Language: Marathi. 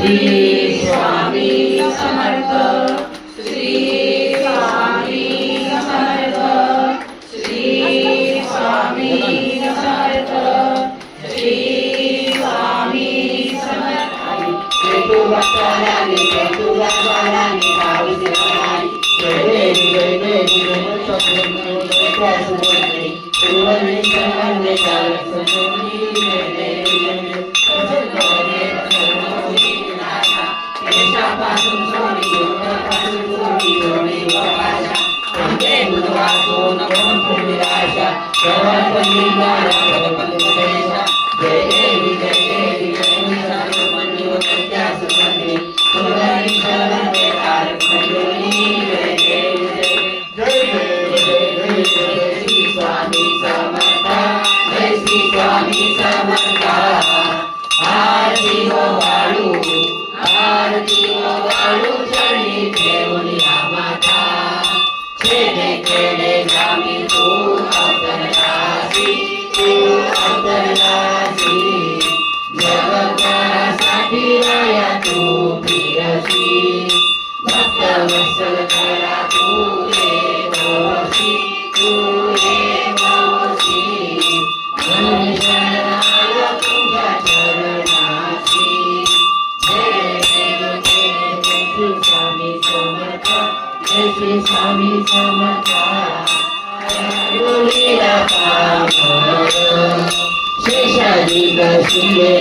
श्री स्वामी समर्थ, श्री स्वामी समर्थ, श्री स्वामी समर्थ, श्री स्वामी समर्थ। केतु भक्तानी केतु भगवानी भावी सेवानी जय देवी जय देवी जय सद्गुरु जय स्वामी गुरुवंदे शरणे चार सद्गुरु जय देवी जय सद्गुरु नाथा केशापासून सोनी योगापासून सोनी योनी वाचा अंते बुधवासो नमः पुण्याशा सर्वपल्ली द्वारा पदपदेशा जय देवी जय देवी जय सर्वमन्यो सत्यासुमने सुरनि शरणे चार सद्गुरु जय देवी जय देवी श्री स्वामी समर्थ, जय श्री स्वामी समर्थ। आरती हो वाळू चरणी ठेवून या माता खेडे खेडे गावी तू अवतरलासी जगतासाठी राया तू फिरसी भक्त वत्सल करा तू रे भवसी मनुष्याला तुझ्या चरणाची जय श्री स्वामी समर्थ, जय श्री स्वामी समर्थ। शेषाधिक शिले